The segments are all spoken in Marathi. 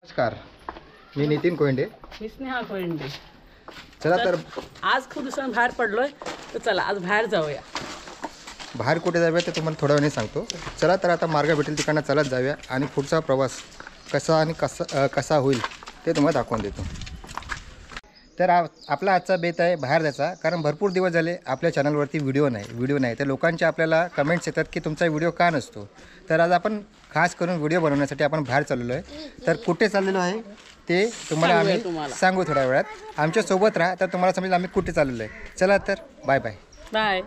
नमस्कार, मी नितीन कोयंडे. मी स्नेहा कोयंडे. चला तर आज खूप दिवसांनी बाहेर पडलोय, तर चला आज बाहेर जाऊया. बाहेर कुठे जाऊया ते तुम्हाला थोड्या वेळाने सांगतो. चला तर आता मार्ग भेटेल तिकडनं चालत जाऊया आणि पुढचा प्रवास कसा होईल ते तुम्हाला दाखवून देतो. तर आपला आजचा बेत आहे बाहेर जायचा, कारण भरपूर दिवस झाले आपल्या चॅनलवरती व्हिडिओ नाही. तर लोकांचे आपल्याला कमेंट्स येतात की तुमचा व्हिडिओ का नसतो. तर आज आपण खास करून व्हिडिओ बनवण्यासाठी आपण बाहेर चाललेलो आहे. तर कुठे चाललेलो आहे ते तुम्हाला आम्ही सांगू थोड्या वेळात. आमच्यासोबत राहा तर तुम्हाला समजेल आम्ही कुठे चाललेलो आहे. चला तर बाय बाय बाय.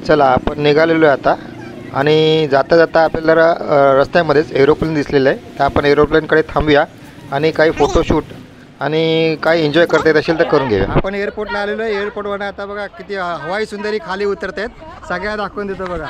चला आपण निघालेलो आहे आता. आणि जाता जाता आपल्याला रस्त्यामध्येच एरोप्लेन दिसलेलं आहे. तर आपण एरोप्लेनकडे थांबूया आणि काही फोटोशूट आणि काही एन्जॉय करता येत असेल तर करून घेऊया. आपण एअरपोर्टला आलेलो आहे. एअरपोर्टवर आता बघा किती हवाई सुंदरी खाली उतरत आहेत. सगळ्या दाखवून देतो बघा.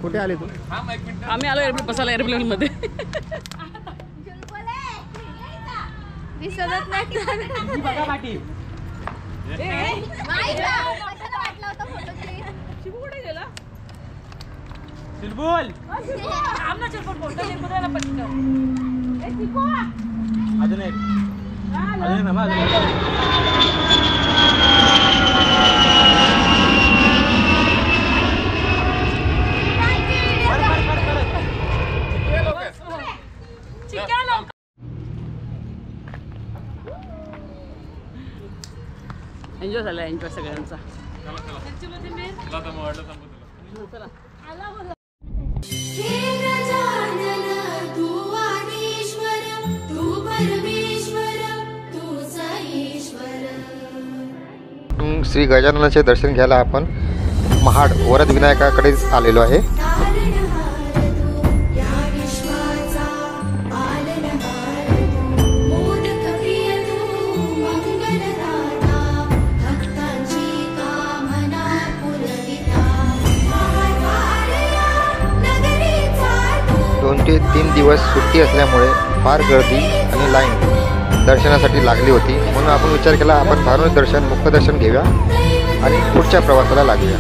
कुठे आले तू? आम्ही आलो एअरप्लेन बसायला एअरप्लेन मध्ये. एन्जॉय झाला, एन्जॉय सगळ्यांचा. श्री गजाननाचे दर्शन घ्यायला आपण महाड वरद विनायकाकडेच आलेलो आहे. दोन ते 3 दिवस सुट्टी असल्यामुळे फार गर्दी आणि लाईन दर्शनासाठी लागली होती. म्हणून आपण विचार केला आपण बाहेरून दर्शन मुखदर्शन घेऊया आणि पुढच्या प्रवासाला लागूया.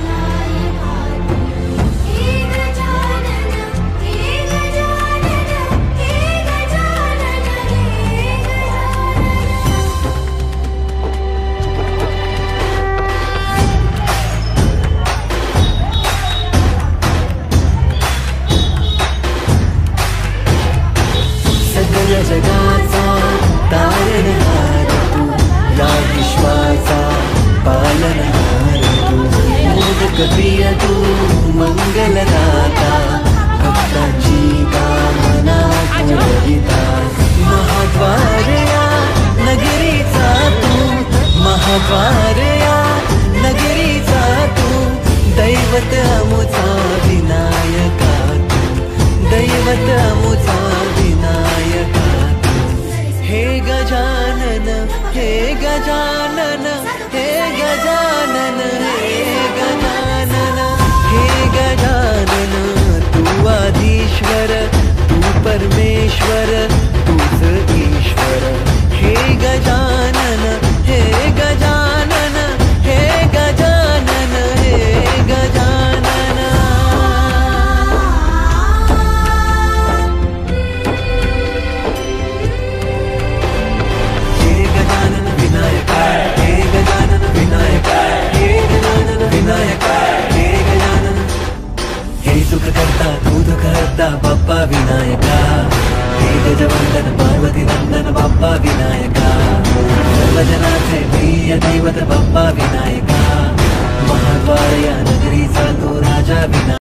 जगाचा तारणहार तू, या विश्वाचा पालनहार तू, मोदक प्रिय तू, मंगलदाता, भक्तांची कामना पूजिता. महाद्वार या नगरीचा तू, महाद्वार या नगरीचा तू, दैवत अमुचा विनायका तू, दैवत अमुचा विनायका. हे गजानन, हे गजानन, हे गजानन, हे गजानन, हे गजानन. तू आधीश्वर, तू परमेश्वर, तूच ईश्वर. हे गजानन, हे गजानन, हे गजानन, हे गजानन. बाप्पा विनायका, हे गजवंत गणपत बाप्पा विनायका महाद्वार या नगरीचा तो राजा विनायक.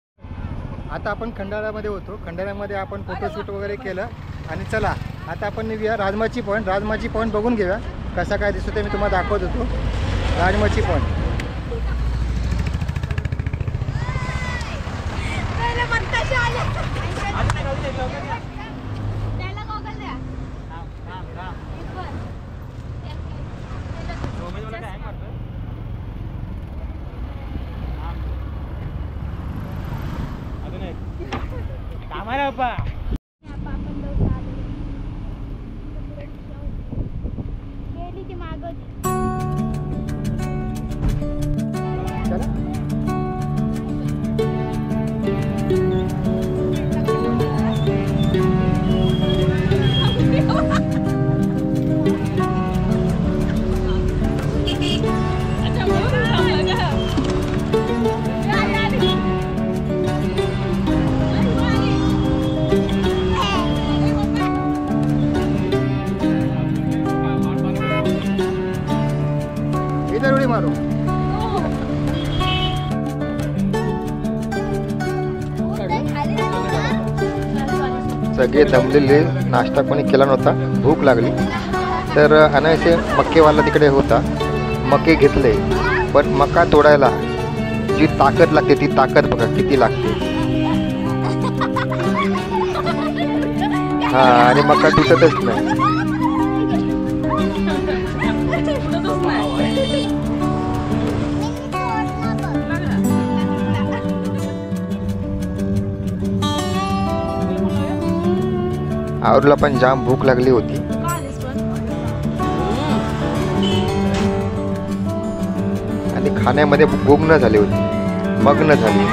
आता आपण खंडाळ्यामध्ये होतो. खंडाळ्यामध्ये आपण फोटोशूट वगैरे केलं आणि चला आता आपण निघूया राजमाची पॉईंट. राजमाची पॉईंट बघून घेऊया कसा काय दिसतो ते मी तुम्हाला दाखवत होतो. राजमाची पॉईंट इधर उडी मारू. सगळे दमलेले, नाश्ता कोणी केला नव्हता, भूक लागली तर अनायसे मक्केवाला तिकडे होता. मके घेतले पण मका तोडायला जी ताकद लागते ती ताकद बघा किती लागते. हा आणि मका तुटतच नाही. आवरला पण जाम भूक लागली होती. आणि खाण्यामध्ये गुंग झाली होती, मग्न झाली.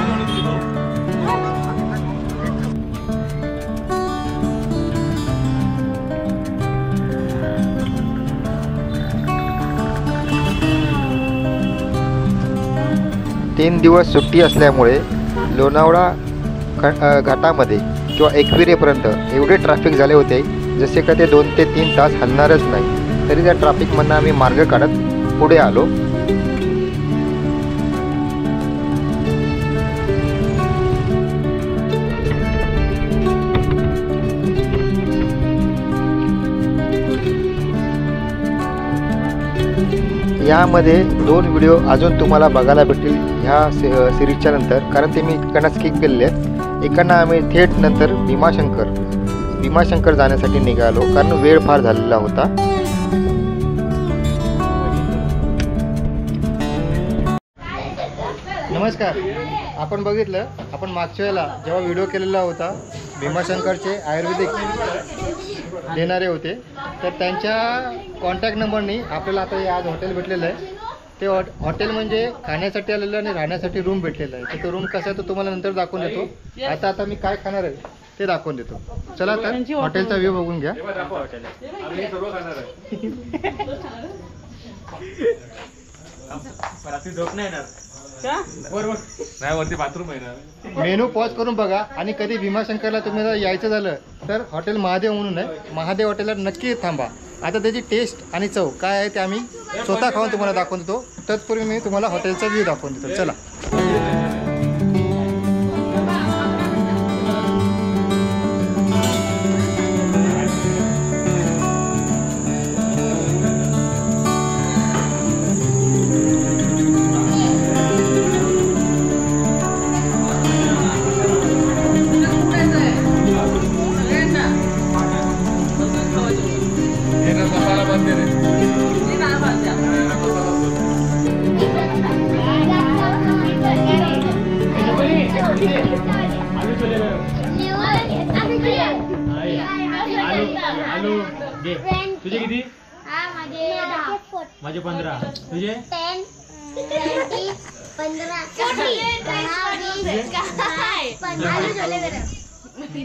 तीन दिवस सुट्टी असल्यामुळे लोणावळा घाटामध्ये किंवा एकविरेपर्यंत एवढे ट्रॅफिक झाले होते जसे का ते 2 ते 3 तास हलणारच नाही. तरी त्या ट्रॅफिकमधनं आम्ही मार्ग काढत पुढे आलो. यामध्ये 2 व्हिडिओ अजून तुम्हाला बघायला भेटतील ह्या सिरीजच्या नंतर, कारण ते मी इकडनं स्किप केलेले आहेत. इकडनं आम्ही थेट नंतर भीमाशंकर जाण्यासाठी निघालो कारण वेळ फार झालेला होता. नमस्कार. आपण बघितलं आपण मागच्या वेळेला जेव्हा व्हिडिओ केलेला होता भीमाशंकरचे आयुर्वेदिक देणारे होते तर त्यांच्या कॉन्टॅक्ट नंबरनी आपल्याला आता हे आज हॉटेल भेटलेलं आहे. ते हॉटेल म्हणजे खाण्यासाठी आलेलं आणि राहण्यासाठी रूम भेटलेला आहे. तर तो रूम कसा आहे तो तुम्हाला नंतर दाखवून देतो. आता मी काय खाणार आहे ते दाखवून देतो. चला तर हॉटेलचा व्ह्यू बघून घ्या. वरती बाथरूम आहे ना. मेनू पॉज करून बघा आणि कधी भीमाशंकरला तुम्ही जर यायचं झालं तर हॉटेल महादेव म्हणून आहे, महादेव हॉटेलला नक्की थांबा. आता त्याची टेस्ट आणि चव काय आहे ते आम्ही स्वतः खाऊन तुम्हाला दाखवून देतो. तत्पूर्वी मी तुम्हाला हॉटेलचा व्ह्यू दाखवून देतो. चला. तुझे किती? माझे 15. तुझे 10, 20, 15, 40.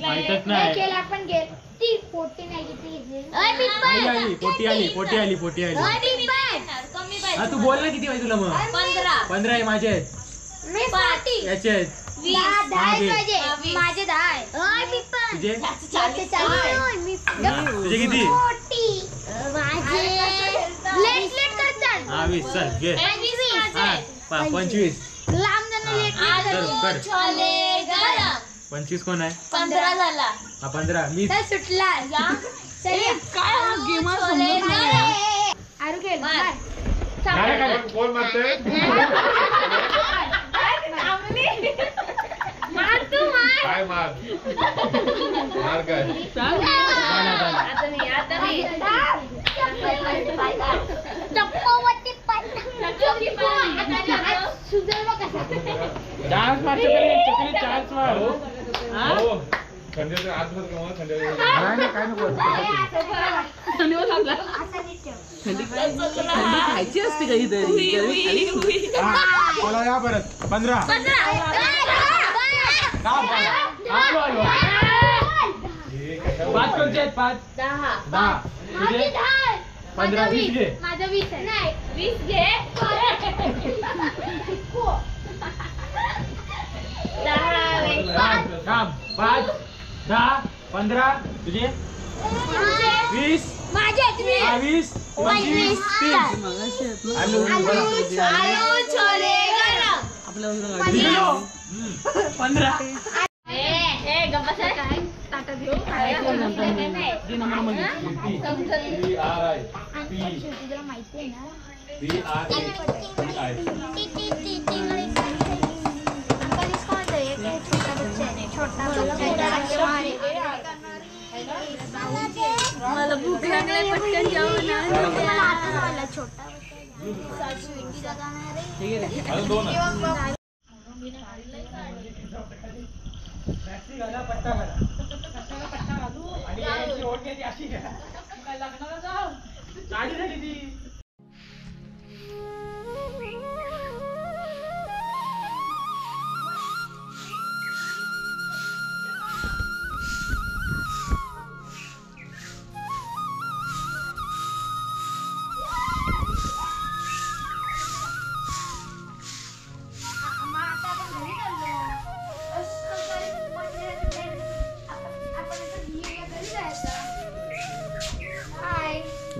माहितच नाही. पोटी आली. तू बोल ना किती पाहिजे तुला मग? 15 आहे माझे. याचे माझे 10. तुझे तुझे किती? माझे लेट करतात. हा 20 चल घे. हा 25. कर 25 कोण आहे? 15 झाला. हा 15. मी सुटला काय हा गेम कोण मारते? काय मार मार काय संध्याकाळी आजवर किंवा खायची असते काहीतरी. मला या परत 15 5 कोणचे आहेत? 5 10 तुझे 15 20 घे. माझा 20 आहे. नाही 20 घे. 5 10 15 तुझे 20 माझे 20 25 30. आलू छोले गरम. 15 मला भूक लागली पटकन जेवण छोटा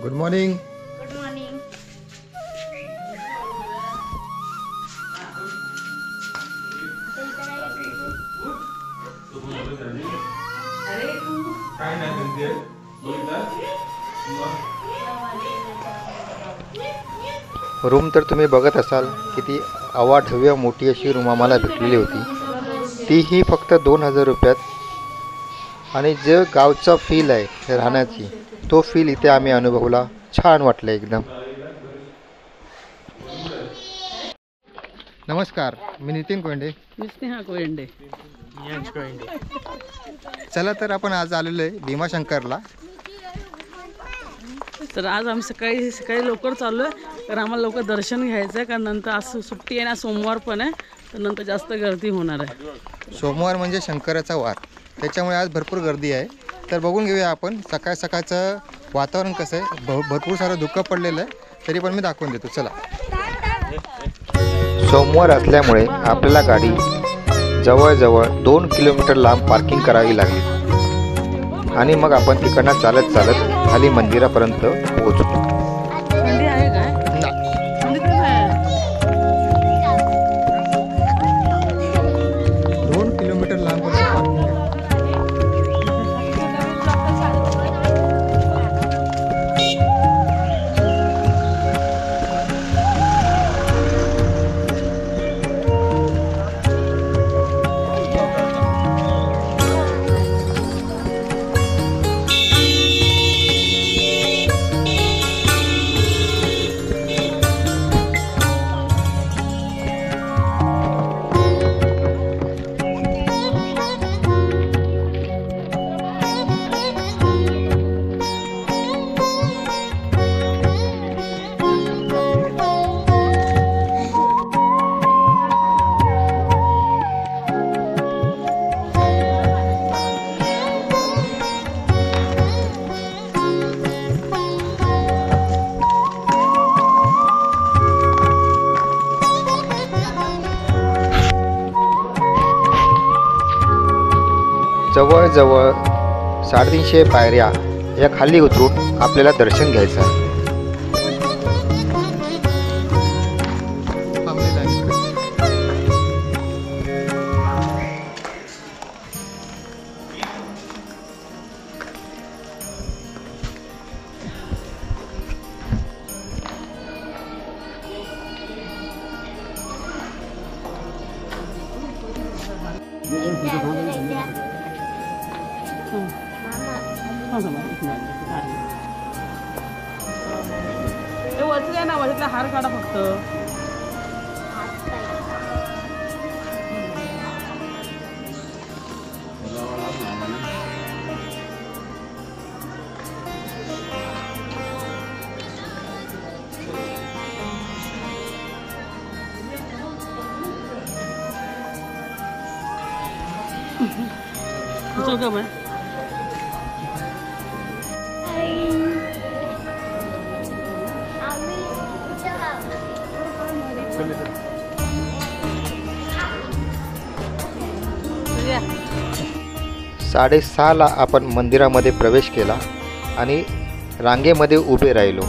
गुड मॉर्निंग. Good morning. काय नाही म्हणते रूम तर तुम्ही बघत असाल किती अवाढव्य मोठी अशी रूम आम्हाला भेटलेली होती. तीही फक्त 2000 रुपयात. आणि जो गावचा फील आहे राहण्याची तो फील इथे आम्ही अनुभवला. छान वाटलं एकदम. नमस्कार, मी नितीन कोंडे. स्नेहा कोयंडे. चला तर आपण आज आलेलो आहे भीमाशंकरला. तर आज आम्ही सकाळी सकाळी लवकर चाललो आहे तर आम्हाला लवकर दर्शन घ्यायचं आहे. कारण नंतर आज सुट्टी आहे ना, सोमवार पण आहे, तर नंतर जास्त गर्दी होणार आहे. सोमवार म्हणजे शंकराचा वार, त्याच्यामुळे आज भरपूर गर्दी आहे. तर बघून घेऊया आपण सकाळ सकाळचं वातावरण कसं आहे. भरपूर सारं धुकं पडलेलं आहे, तरी पण मी दाखवून देतो. चला. सोमवार असल्यामुळे आपल्याला गाडी जवळजवळ 2 किलोमीटर लांब पार्किंग करावी लागली आणि मग आपण तिकडनं चालत चालत खाली मंदिरापर्यंत पोहोचलो. थंडी आहे काय? थंडी तर नाही. 2 किलोमीटर लांब पार्किंग आहे. जवळजवळ 350 पायऱ्या या खाली उतरून आपल्याला दर्शन घ्यायचं आहे. थांबा एक मिनिट. ते वरती आहे ना, वरतीतला हार काढा फक्त. उचल का बाय. या 6:30ला आपण मंदिरामध्ये प्रवेश केला आणि रांगेमध्ये उभे राहिलो.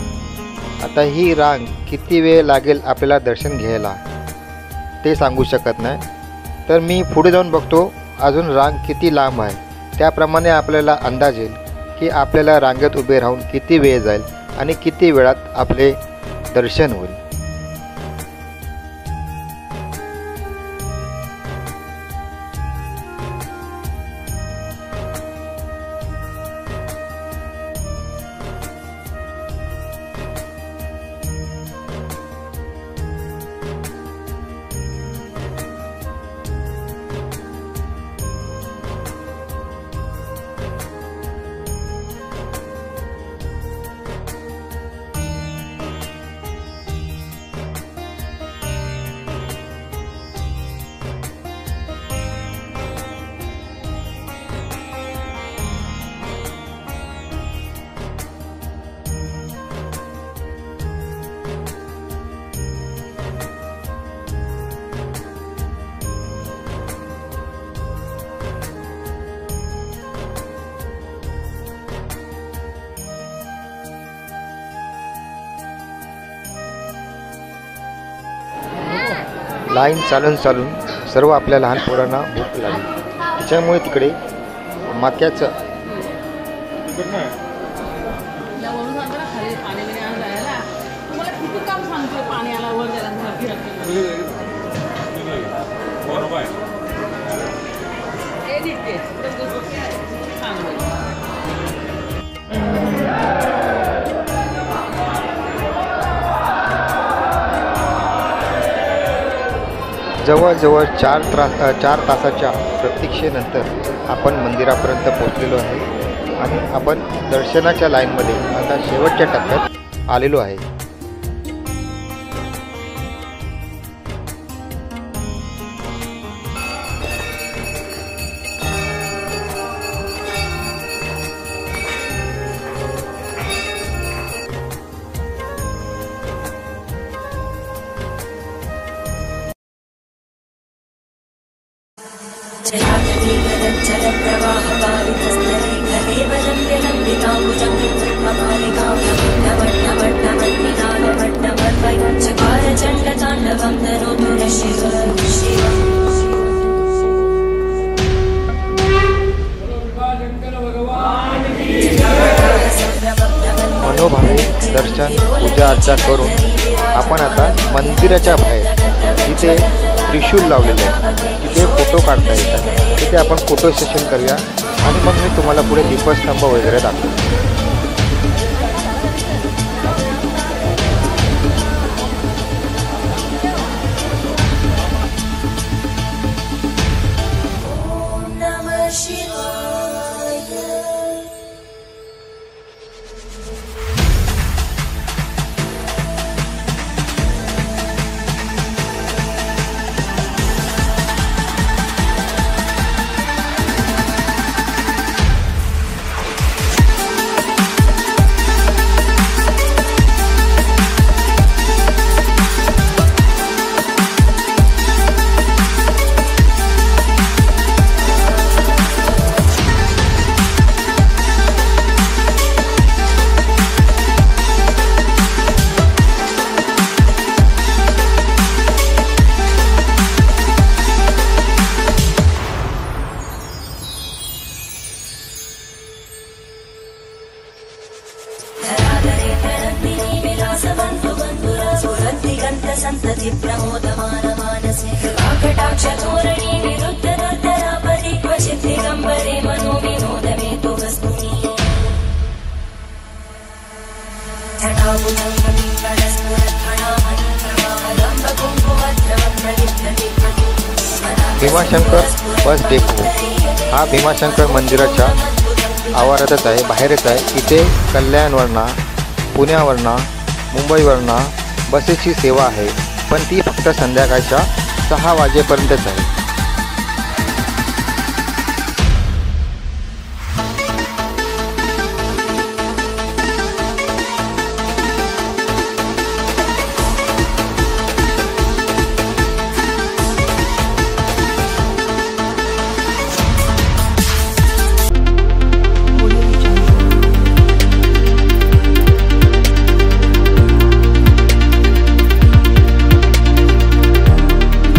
आता ही रांग किती वेळ लागेल आपल्याला दर्शन घ्यायला ते सांगू शकत नाही. तर मी पुढे जाऊन बघतो अजून रांग किती लांब आहे. त्याप्रमाणे आपल्याला अंदाज येईल की आपल्याला रांगेत उभे राहून किती वेळ जाईल आणि किती वेळात आपले दर्शन होईल. लाईन चालून सर्व आपल्या लहान पोरांना भूक लागली. त्याच्यामुळे तिकडे माक्याचं वरून सांगतो ना खाली पाणी बिणी आणून जायला. तुम्हाला किती काम सांगतोय पाणी आला वर जायला वरती जवळजवळ 4 तासाच्या प्रतीक्षेनंतर आपण मंदिरापर्यंत पोहोचलेलो आहे आणि आपण दर्शनाच्या लाईनमध्ये आता शेवटच्या टप्प्यात आलेलो आहे. मनोभावे दर्शन पूजा अर्चा करून आपण आता मंदिराच्या बाहेर जिथे त्रिशूल लावलेले आहे तिथे फोटो काढता येतात. तिथे आपण फोटो सेशन करूया आणि मग मी तुम्हाला पुढे दीपस्तंभ वगैरे दाखवतो. भीमाशंकर बस डेपो हा भीमाशंकर मंदिराच्या आवारातच आहे, बाहेरच आहे. इथे कल्याणवरनं, पुण्यावरनं, मुंबईवरनं बसेसची सेवा आहे, पण ती फक्त संध्याकाळच्या 6 वाजेपर्यंतच आहे.